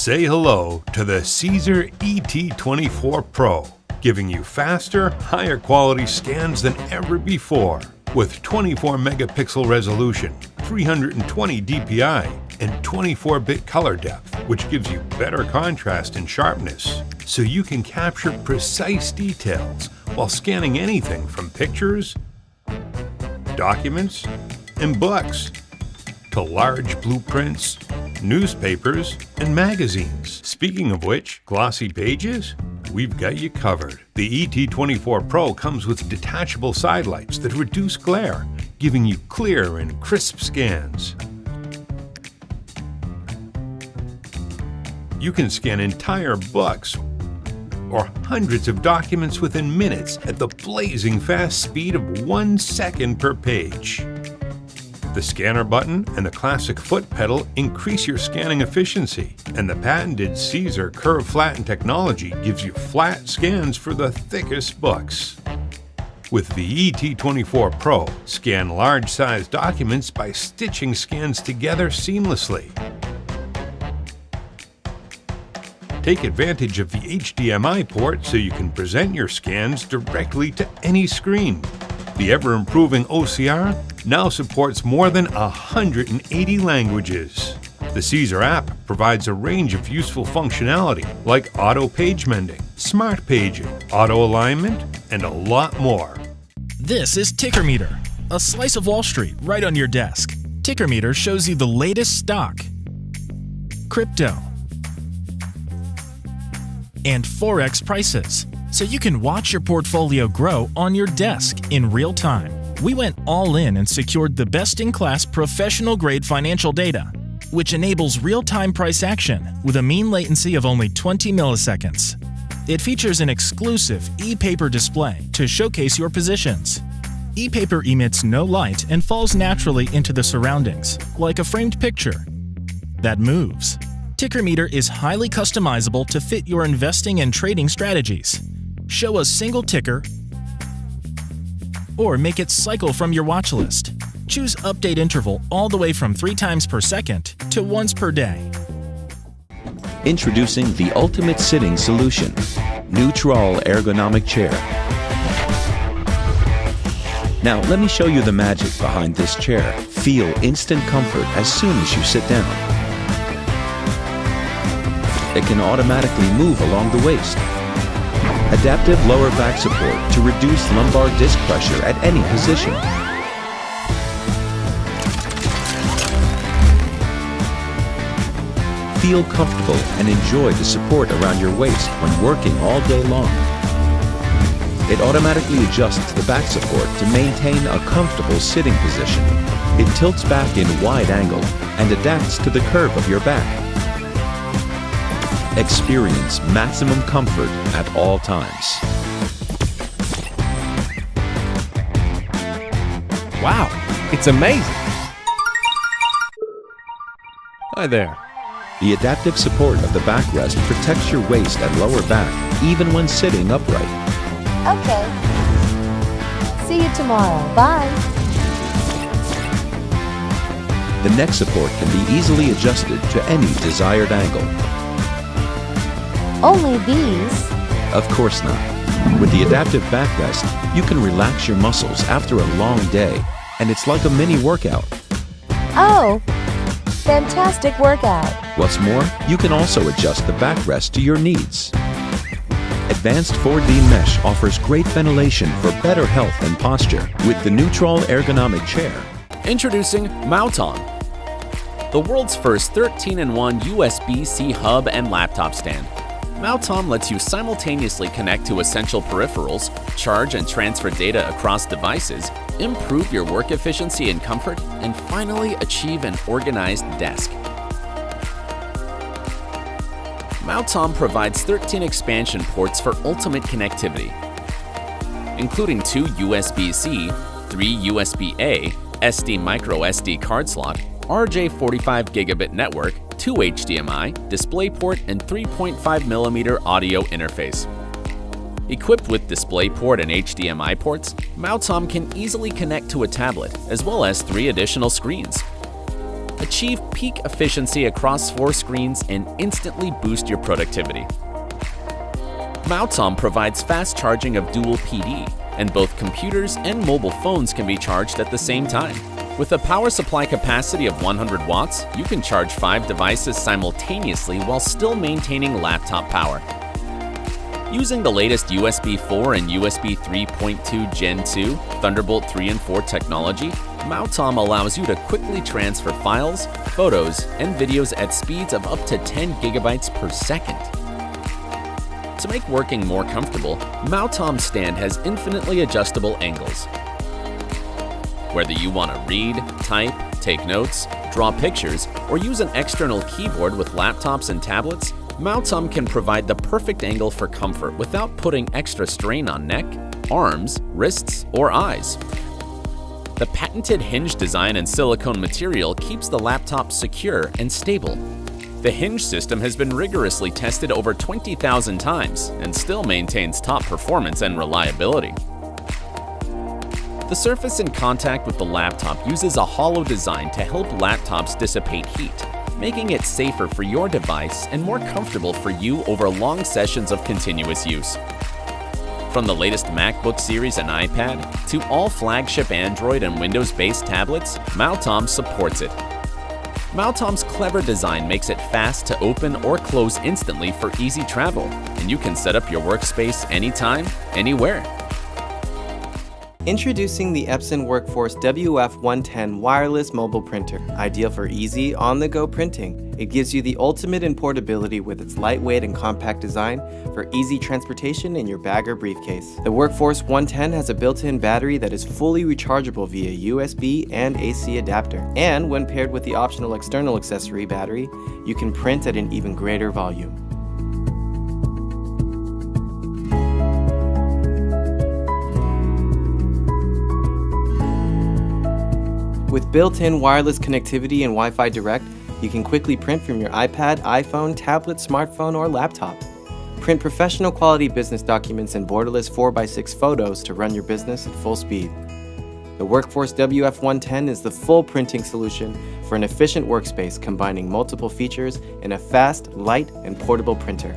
Say hello to the CZUR ET24 Pro, giving you faster, higher quality scans than ever before. With 24 megapixel resolution, 320 dpi, and 24-bit color depth, which gives you better contrast and sharpness, so you can capture precise details while scanning anything from pictures, documents, and books, to large blueprints, newspapers, and magazines. Speaking of which, glossy pages? We've got you covered. The ET24 Pro comes with detachable side lights that reduce glare, giving you clear and crisp scans. You can scan entire books or hundreds of documents within minutes at the blazing fast speed of 1 second per page. The scanner button and the classic foot pedal increase your scanning efficiency, and the patented CZUR curve flatten technology gives you flat scans for the thickest books. With the ET24 Pro, scan large-sized documents by stitching scans together seamlessly. Take advantage of the HDMI port so you can present your scans directly to any screen. The ever-improving OCR now supports more than 180 languages. The CZUR app provides a range of useful functionality like auto page mending, smart paging, auto alignment, and a lot more. This is TickrMeter, a slice of Wall Street right on your desk. TickrMeter shows you the latest stock, crypto, and Forex prices, so you can watch your portfolio grow on your desk in real time. We went all in and secured the best-in-class professional-grade financial data, which enables real-time price action with a mean latency of only 20 milliseconds. It features an exclusive e-paper display to showcase your positions. E-paper emits no light and falls naturally into the surroundings, like a framed picture that moves. TickrMeter is highly customizable to fit your investing and trading strategies. Show a single ticker or make it cycle from your watch list. Choose update interval all the way from 3 times per second to once per day. Introducing the ultimate sitting solution, NEWTRAL Ergonomic Chair. Now let me show you the magic behind this chair. Feel instant comfort as soon as you sit down. It can automatically move along the waist. Adaptive lower back support to reduce lumbar disc pressure at any position. Feel comfortable and enjoy the support around your waist when working all day long. It automatically adjusts the back support to maintain a comfortable sitting position. It tilts back in wide angle and adapts to the curve of your back. Experience maximum comfort at all times. Wow, it's amazing! Hi there. The adaptive support of the backrest protects your waist and lower back, even when sitting upright. Okay. See you tomorrow. Bye. The neck support can be easily adjusted to any desired angle. Only these? Of course not. With the adaptive backrest, you can relax your muscles after a long day, and it's like a mini workout. Oh, fantastic workout. What's more, you can also adjust the backrest to your needs. Advanced 4D mesh offers great ventilation for better health and posture with the NEWTRAL Ergonomic Chair. Introducing Maotoam, the world's first 13-in-1 USB-C hub and laptop stand. Maotoam lets you simultaneously connect to essential peripherals, charge and transfer data across devices, improve your work efficiency and comfort, and finally achieve an organized desk. Maotoam provides 13 expansion ports for ultimate connectivity, including 2 USB-C, 3 USB-A, SD micro SD card slot, RJ45 gigabit network, 2 HDMI, DisplayPort, and 3.5mm audio interface. Equipped with DisplayPort and HDMI ports, Maotoam can easily connect to a tablet, as well as 3 additional screens. Achieve peak efficiency across 4 screens and instantly boost your productivity. Maotoam provides fast charging of dual PD, and both computers and mobile phones can be charged at the same time. With a power supply capacity of 100 watts, you can charge 5 devices simultaneously while still maintaining laptop power. Using the latest USB 4 and USB 3.2 Gen 2, Thunderbolt 3 and 4 technology, Maotoam allows you to quickly transfer files, photos, and videos at speeds of up to 10 gigabytes per second. To make working more comfortable, Maotoam's stand has infinitely adjustable angles. Whether you want to read, type, take notes, draw pictures, or use an external keyboard with laptops and tablets, Maotoam can provide the perfect angle for comfort without putting extra strain on neck, arms, wrists, or eyes. The patented hinge design and silicone material keeps the laptop secure and stable. The hinge system has been rigorously tested over 20,000 times and still maintains top performance and reliability. The surface in contact with the laptop uses a hollow design to help laptops dissipate heat, making it safer for your device and more comfortable for you over long sessions of continuous use. From the latest MacBook series and iPad to all flagship Android and Windows-based tablets, Maotoam supports it. Maotoam's clever design makes it fast to open or close instantly for easy travel, and you can set up your workspace anytime, anywhere. Introducing the Epson Workforce WF110 wireless mobile printer, ideal for easy, on-the-go printing. It gives you the ultimate in portability with its lightweight and compact design for easy transportation in your bag or briefcase. The Workforce 110 has a built-in battery that is fully rechargeable via USB and AC adapter. And when paired with the optional external accessory battery, you can print at an even greater volume. With built-in wireless connectivity and Wi-Fi Direct, you can quickly print from your iPad, iPhone, tablet, smartphone, or laptop. Print professional quality business documents and borderless 4x6 photos to run your business at full speed. The Workforce WF110 is the full printing solution for an efficient workspace combining multiple features in a fast, light, and portable printer.